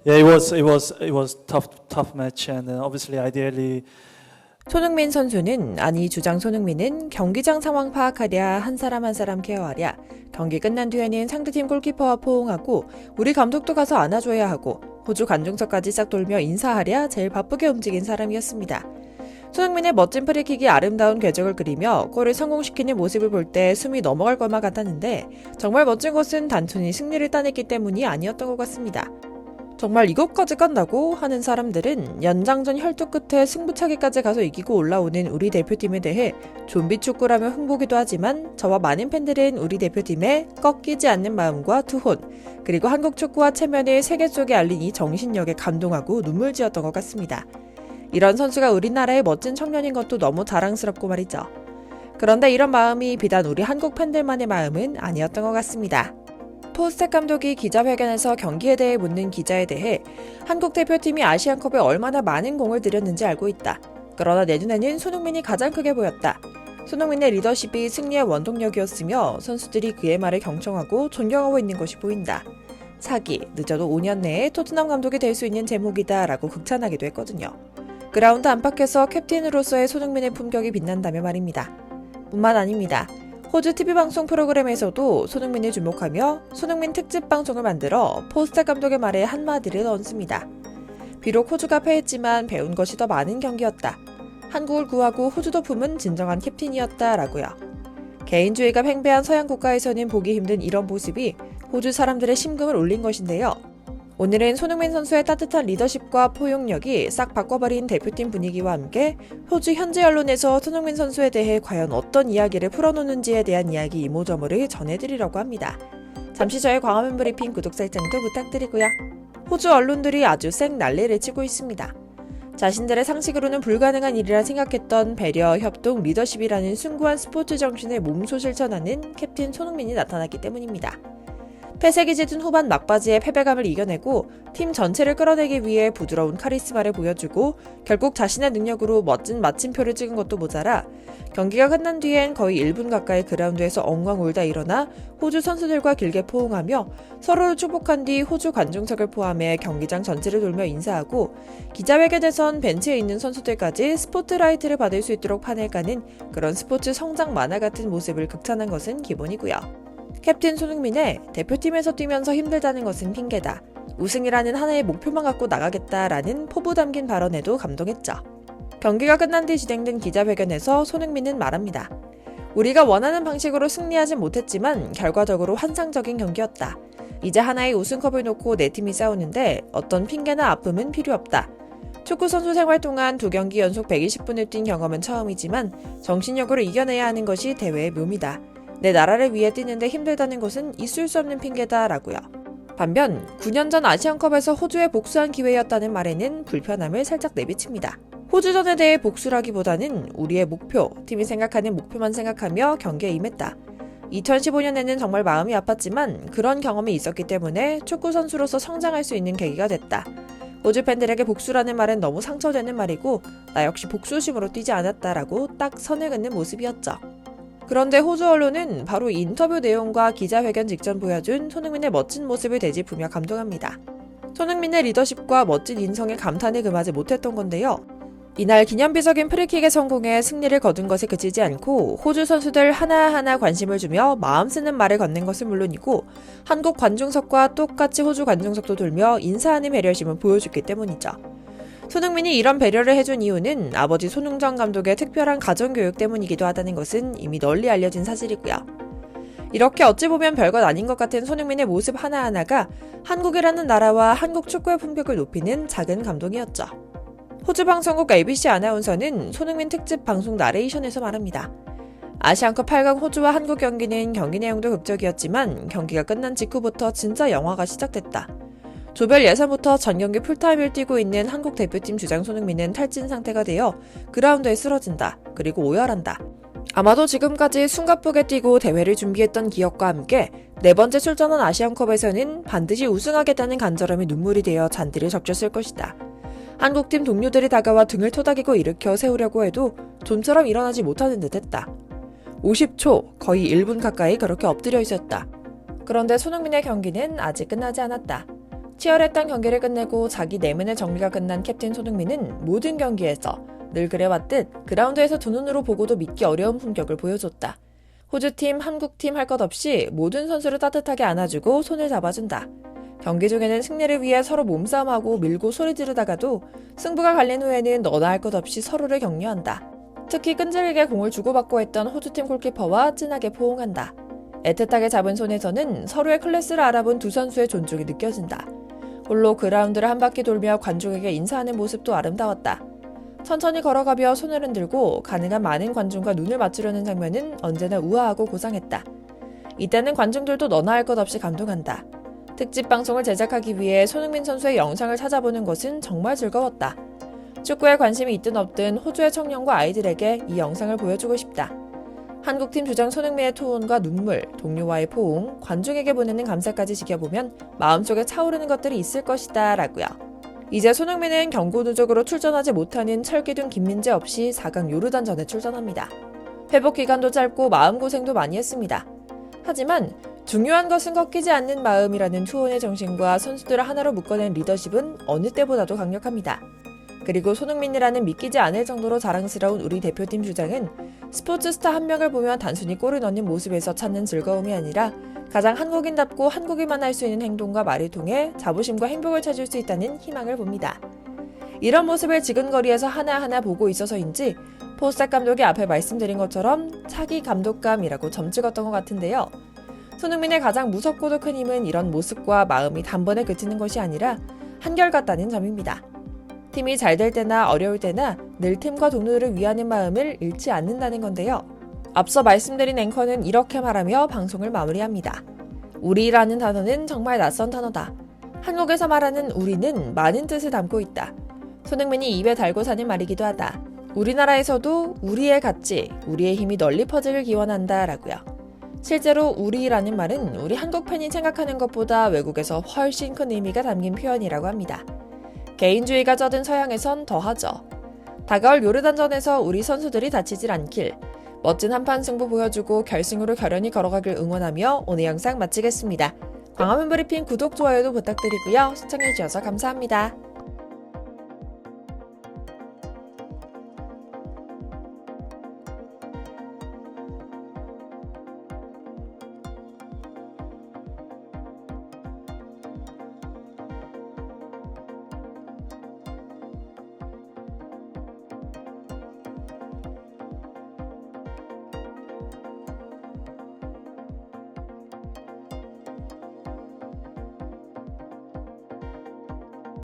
Yeah, it was tough match, and obviously, ideally, 손흥민 선수는 아니 주장 손흥민은 경기장 상황 파악하랴 한 사람 한 사람 케어하랴 경기 끝난 뒤에는 상대팀 골키퍼와 포옹하고 우리 감독도 가서 안아줘야 하고 호주 관중석까지 싹 돌며 인사하랴 제일 바쁘게 움직인 사람이었습니다. 손흥민의 멋진 프리킥이 아름다운 궤적을 그리며 골을 성공시키는 모습을 볼 때 숨이 넘어갈 것만 같았는데 정말 멋진 것은 단순히 승리를 따냈기 때문이 아니었던 것 같습니다. 정말 이것까지 깐다고 하는 사람들은 연장전 혈투 끝에 승부차기까지 가서 이기고 올라오는 우리 대표팀에 대해 좀비 축구라며 흥보기도 하지만 저와 많은 팬들은 우리 대표팀의 꺾이지 않는 마음과 투혼 그리고 한국 축구와 체면을 세계 속에 알린 이 정신력에 감동하고 눈물 지었던 것 같습니다. 이런 선수가 우리나라의 멋진 청년인 것도 너무 자랑스럽고 말이죠. 그런데 이런 마음이 비단 우리 한국 팬들만의 마음은 아니었던 것 같습니다. 포스텍 감독이 기자회견에서 경기에 대해 묻는 기자에 대해 한국 대표팀이 아시안컵에 얼마나 많은 공을 들였는지 알고 있다. 그러나 내 눈에는 손흥민이 가장 크게 보였다. 손흥민의 리더십이 승리의 원동력이었으며 선수들이 그의 말을 경청하고 존경하고 있는 것이 보인다. 차기, 늦어도 5년 내에 토트넘 감독이 될 수 있는 제목이다 라고 극찬하기도 했거든요. 그라운드 안팎에서 캡틴으로서의 손흥민의 품격이 빛난다며 말입니다. 뿐만 아닙니다. 호주 TV방송 프로그램에서도 손흥민을 주목하며 손흥민 특집 방송을 만들어 포스텍 감독의 말에 한마디를 얹습니다. 비록 호주가 패했지만 배운 것이 더 많은 경기였다. 한국을 구하고 호주도 품은 진정한 캡틴이었다 라고요. 개인주의가 팽배한 서양 국가에서는 보기 힘든 이런 모습이 호주 사람들의 심금을 울린 것인데요. 오늘은 손흥민 선수의 따뜻한 리더십과 포용력이 싹 바꿔버린 대표팀 분위기와 함께 호주 현지 언론에서 손흥민 선수에 대해 과연 어떤 이야기를 풀어놓는지에 대한 이야기 이모저모를 전해드리려고 합니다. 잠시 저의 광화문 브리핑 구독 설정도 부탁드리고요. 호주 언론들이 아주 쌩 난리를 치고 있습니다. 자신들의 상식으로는 불가능한 일이라 생각했던 배려, 협동, 리더십이라는 숭고한 스포츠 정신을 몸소 실천하는 캡틴 손흥민이 나타났기 때문입니다. 패색이 짙은 후반 막바지에 패배감을 이겨내고 팀 전체를 끌어내기 위해 부드러운 카리스마를 보여주고 결국 자신의 능력으로 멋진 마침표를 찍은 것도 모자라 경기가 끝난 뒤엔 거의 1분 가까이 그라운드에서 엉엉 울다 일어나 호주 선수들과 길게 포옹하며 서로를 축복한 뒤 호주 관중석을 포함해 경기장 전체를 돌며 인사하고 기자회견에선 벤치에 있는 선수들까지 스포트라이트를 받을 수 있도록 판을 까는 그런 스포츠 성장 만화 같은 모습을 극찬한 것은 기본이고요. 캡틴 손흥민의 대표팀에서 뛰면서 힘들다는 것은 핑계다. 우승이라는 하나의 목표만 갖고 나가겠다라는 포부 담긴 발언에도 감동했죠. 경기가 끝난 뒤 진행된 기자회견에서 손흥민은 말합니다. 우리가 원하는 방식으로 승리하진 못했지만 결과적으로 환상적인 경기였다. 이제 하나의 우승컵을 놓고 내 팀이 싸우는데 어떤 핑계나 아픔은 필요 없다. 축구선수 생활 동안 2경기 연속 120분을 뛴 경험은 처음이지만 정신력으로 이겨내야 하는 것이 대회의 묘미다. 내 나라를 위해 뛰는데 힘들다는 것은 있을 수 없는 핑계다라고요. 반면 9년 전 아시안컵에서 호주에 복수한 기회였다는 말에는 불편함을 살짝 내비칩니다. 호주전에 대해 복수라기보다는 우리의 목표, 팀이 생각하는 목표만 생각하며 경기에 임했다. 2015년에는 정말 마음이 아팠지만 그런 경험이 있었기 때문에 축구 선수로서 성장할 수 있는 계기가 됐다. 호주 팬들에게 복수라는 말은 너무 상처되는 말이고 나 역시 복수심으로 뛰지 않았다라고 딱 선을 긋는 모습이었죠. 그런데 호주 언론은 바로 이 인터뷰 내용과 기자회견 직전 보여준 손흥민의 멋진 모습을 되짚으며 감동합니다. 손흥민의 리더십과 멋진 인성에 감탄을 금하지 못했던 건데요. 이날 기념비적인 프리킥에 성공해 승리를 거둔 것에 그치지 않고 호주 선수들 하나하나 관심을 주며 마음 쓰는 말을 건넨 것은 물론이고 한국 관중석과 똑같이 호주 관중석도 돌며 인사하는 배려심을 보여줬기 때문이죠. 손흥민이 이런 배려를 해준 이유는 아버지 손흥정 감독의 특별한 가정교육 때문이기도 하다는 것은 이미 널리 알려진 사실이고요. 이렇게 어찌 보면 별것 아닌 것 같은 손흥민의 모습 하나하나가 한국이라는 나라와 한국 축구의 품격을 높이는 작은 감동이었죠. 호주 방송국 ABC 아나운서는 손흥민 특집 방송 나레이션에서 말합니다. 아시안컵 8강 호주와 한국 경기는 경기 내용도 극적이었지만 경기가 끝난 직후부터 진짜 영화가 시작됐다. 조별 예선부터 전경기 풀타임을 뛰고 있는 한국 대표팀 주장 손흥민은 탈진 상태가 되어 그라운드에 쓰러진다. 그리고 오열한다. 아마도 지금까지 숨가쁘게 뛰고 대회를 준비했던 기억과 함께 4번째 출전한 아시안컵에서는 반드시 우승하겠다는 간절함이 눈물이 되어 잔디를 적셨을 것이다. 한국팀 동료들이 다가와 등을 토닥이고 일으켜 세우려고 해도 좀처럼 일어나지 못하는 듯했다. 50초, 거의 1분 가까이 그렇게 엎드려 있었다. 그런데 손흥민의 경기는 아직 끝나지 않았다. 치열했던 경기를 끝내고 자기 내면의 정리가 끝난 캡틴 손흥민은 모든 경기에서 늘 그래왔듯 그라운드에서 두 눈으로 보고도 믿기 어려운 품격을 보여줬다. 호주팀, 한국팀 할 것 없이 모든 선수를 따뜻하게 안아주고 손을 잡아준다. 경기 중에는 승리를 위해 서로 몸싸움하고 밀고 소리 지르다가도 승부가 갈린 후에는 너나 할 것 없이 서로를 격려한다. 특히 끈질기게 공을 주고받고 했던 호주팀 골키퍼와 진하게 포옹한다. 애틋하게 잡은 손에서는 서로의 클래스를 알아본 두 선수의 존중이 느껴진다. 홀로 그라운드를 한 바퀴 돌며 관중에게 인사하는 모습도 아름다웠다. 천천히 걸어가며 손을 흔들고 가능한 많은 관중과 눈을 맞추려는 장면은 언제나 우아하고 고상했다. 이때는 관중들도 너나 할 것 없이 감동한다. 특집 방송을 제작하기 위해 손흥민 선수의 영상을 찾아보는 것은 정말 즐거웠다. 축구에 관심이 있든 없든 호주의 청년과 아이들에게 이 영상을 보여주고 싶다. 한국팀 주장 손흥민의 투혼과 눈물, 동료와의 포옹, 관중에게 보내는 감사까지 지켜보면 마음속에 차오르는 것들이 있을 것이다 라고요. 이제 손흥민은 경고 누적으로 출전하지 못하는 철기둥 김민재 없이 4강 요르단전에 출전합니다. 회복 기간도 짧고 마음고생도 많이 했습니다. 하지만 중요한 것은 꺾이지 않는 마음이라는 투혼의 정신과 선수들을 하나로 묶어낸 리더십은 어느 때보다도 강력합니다. 그리고 손흥민이라는 믿기지 않을 정도로 자랑스러운 우리 대표팀 주장은 스포츠 스타 한 명을 보면 단순히 골을 넣는 모습에서 찾는 즐거움이 아니라 가장 한국인답고 한국인만 할 수 있는 행동과 말을 통해 자부심과 행복을 찾을 수 있다는 희망을 봅니다. 이런 모습을 지근거리에서 하나하나 보고 있어서인지 포스탁 감독이 앞에 말씀드린 것처럼 차기 감독감이라고 점찍었던 것 같은데요. 손흥민의 가장 무섭고도 큰 힘은 이런 모습과 마음이 단번에 그치는 것이 아니라 한결같다는 점입니다. 팀이 잘 될 때나 어려울 때나 늘 팀과 동료들을 위하는 마음을 잃지 않는다는 건데요. 앞서 말씀드린 앵커는 이렇게 말하며 방송을 마무리합니다. 우리라는 단어는 정말 낯선 단어다. 한국에서 말하는 우리는 많은 뜻을 담고 있다. 손흥민이 입에 달고 사는 말이기도 하다. 우리나라에서도 우리의 가치, 우리의 힘이 널리 퍼지길 기원한다 라고요. 실제로 우리라는 말은 우리 한국 팬이 생각하는 것보다 외국에서 훨씬 큰 의미가 담긴 표현이라고 합니다. 개인주의가 젖은 서양에선 더하죠. 다가올 요르단전에서 우리 선수들이 다치질 않길, 멋진 한판 승부 보여주고 결승으로 결연히 걸어가길 응원하며 오늘 영상 마치겠습니다. 광화문 브리핑 구독, 좋아요도 부탁드리고요. 시청해주셔서 감사합니다.